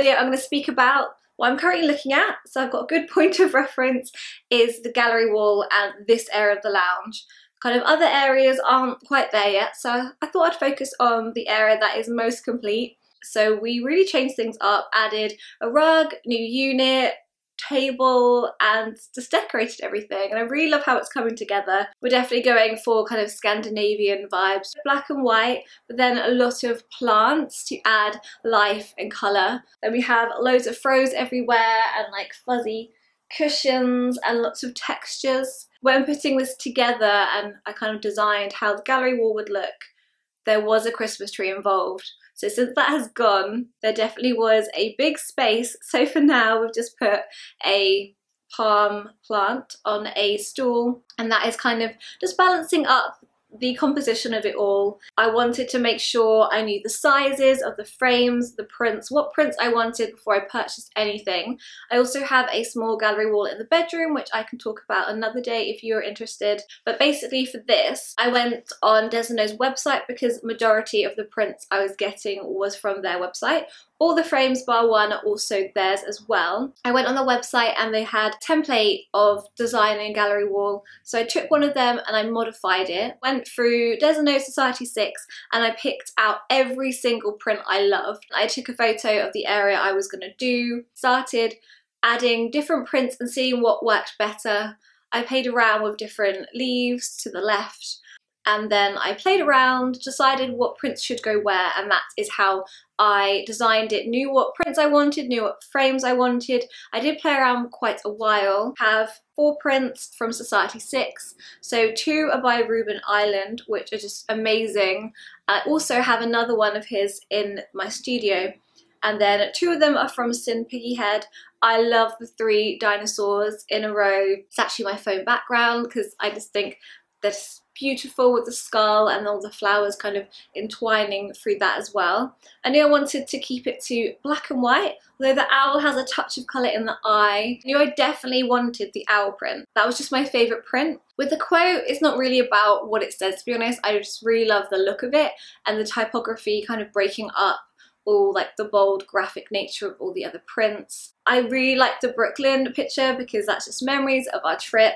video I'm going to speak about what I'm currently looking at, so I've got a good point of reference, is the gallery wall and this area of the lounge. Kind of other areas aren't quite there yet, so I thought I'd focus on the area that is most complete. So we really changed things up, added a rug, new unit, table, and just decorated everything, and I really love how it's coming together. We're definitely going for kind of Scandinavian vibes, black and white, but then a lot of plants to add life and colour. Then we have loads of throws everywhere and like fuzzy cushions and lots of textures. When putting this together and I kind of designed how the gallery wall would look, there was a Christmas tree involved. So since that has gone, there definitely was a big space. So for now, we've just put a palm plant on a stool, and that is kind of just balancing up the composition of it all. I wanted to make sure I knew the sizes of the frames, the prints, what prints I wanted before I purchased anything. I also have a small gallery wall in the bedroom, which I can talk about another day if you're interested. But basically for this, I went on Desno's website because majority of the prints I was getting was from their website. All the frames bar one are also theirs as well. I went on the website and they had a template of designing a gallery wall. So I took one of them and I modified it. Went through Desno Society 6 and I picked out every single print I loved. I took a photo of the area I was going to do, started adding different prints and seeing what worked better. I played around with different leaves to the left, and then I played around, decided what prints should go where, and that is how I designed it. Knew what prints I wanted, knew what frames I wanted. I did play around quite a while. Have 4 prints from Society 6, so 2 are by Ruben Island, which are just amazing. I also have another one of his in my studio, and then 2 of them are from Sin Piggy Head. I love the 3 dinosaurs in a row. It's actually my phone background because I just think that's beautiful with the skull and all the flowers kind of entwining through that as well. I knew I wanted to keep it to black and white, although the owl has a touch of colour in the eye. I knew I definitely wanted the owl print. That was just my favourite print. With the quote, it's not really about what it says, to be honest. I just really love the look of it and the typography kind of breaking up all like the bold graphic nature of all the other prints. I really like the Brooklyn picture because that's just memories of our trip.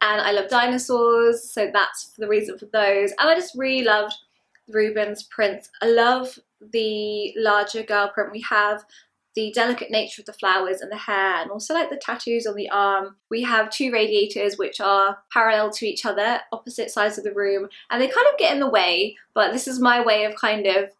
And I love dinosaurs, so that's the reason for those. And I just really loved Ruben's prints. I love the larger girl print we have, the delicate nature of the flowers and the hair, and also like the tattoos on the arm. We have 2 radiators which are parallel to each other, opposite sides of the room, and they kind of get in the way, but this is my way of kind of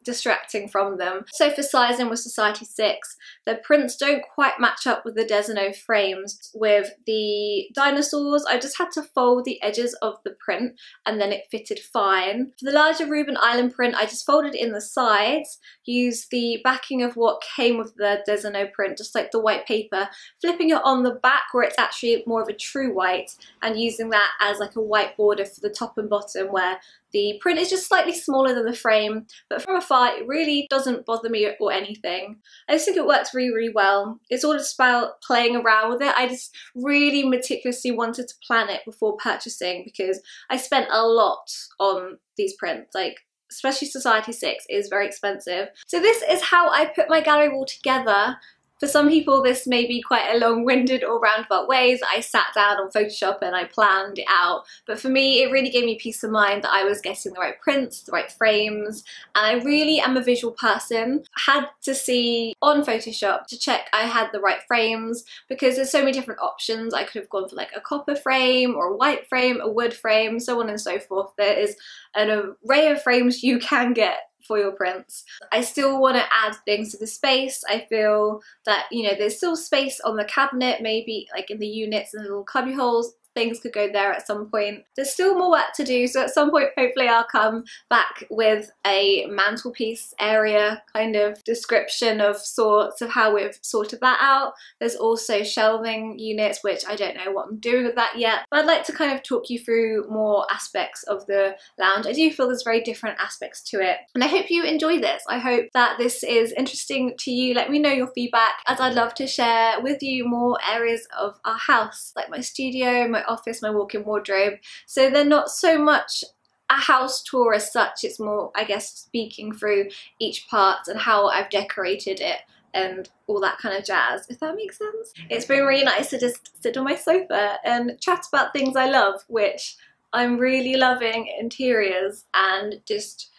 distracting from them. So for sizing with Society 6, the prints don't quite match up with the Desno frames. With the dinosaurs, I just had to fold the edges of the print and then it fitted fine. For the larger Ruben Island print, I just folded in the sides, used the backing of what came with the Desno print, just like the white paper, flipping it on the back where it's actually more of a true white, and using that as like a white border for the top and bottom where the print is just slightly smaller than the frame, but from afar it really doesn't bother me or anything. I just think it works really, really well. It's all just about playing around with it. I just really meticulously wanted to plan it before purchasing because I spent a lot on these prints, like especially Society 6 is very expensive. So this is how I put my gallery wall together. For some people this may be quite a long-winded or roundabout ways. I sat down on Photoshop and I planned it out, but for me it really gave me peace of mind that I was getting the right prints, the right frames, and I really am a visual person. I had to see on Photoshop to check I had the right frames because there's so many different options. I could have gone for like a copper frame or a white frame, a wood frame, so on and so forth. There is an array of frames you can get for your prints. I still want to add things to the space. I feel that, you know, there's still space on the cabinet, maybe like in the units and little cubby holes. Things could go there at some point. There's still more work to do, so at some point hopefully I'll come back with a mantelpiece area kind of description of sorts of how we've sorted that out. There's also shelving units, which I don't know what I'm doing with that yet, but I'd like to kind of talk you through more aspects of the lounge. I do feel there's very different aspects to it, and I hope you enjoy this. I hope that this is interesting to you. Let me know your feedback, as I'd love to share with you more areas of our house, like my studio, my office, my walk-in wardrobe. So they're not so much a house tour as such, it's more, I guess, speaking through each part and how I've decorated it and all that kind of jazz, if that makes sense. It's been really nice to just sit on my sofa and chat about things I love, which I'm really loving interiors and just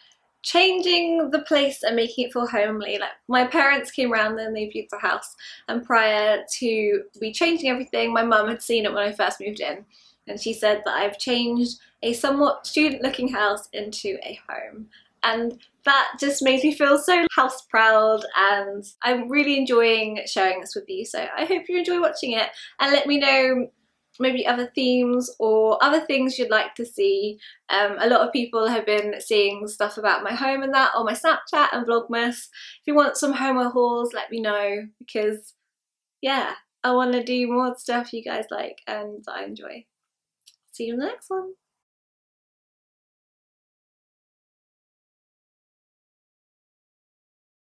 changing the place and making it feel homely. Like, my parents came round and they viewed the house, and prior to me changing everything, my mum had seen it when I first moved in, and she said that I've changed a somewhat student looking house into a home, and that just made me feel so house proud, and I'm really enjoying sharing this with you. So I hope you enjoy watching it, and let me know maybe other themes or other things you'd like to see. A lot of people have been seeing stuff about my home and that on my Snapchat and Vlogmas. If you want some home hauls, let me know, because yeah, I want to do more stuff you guys like and I enjoy. See you in the next one.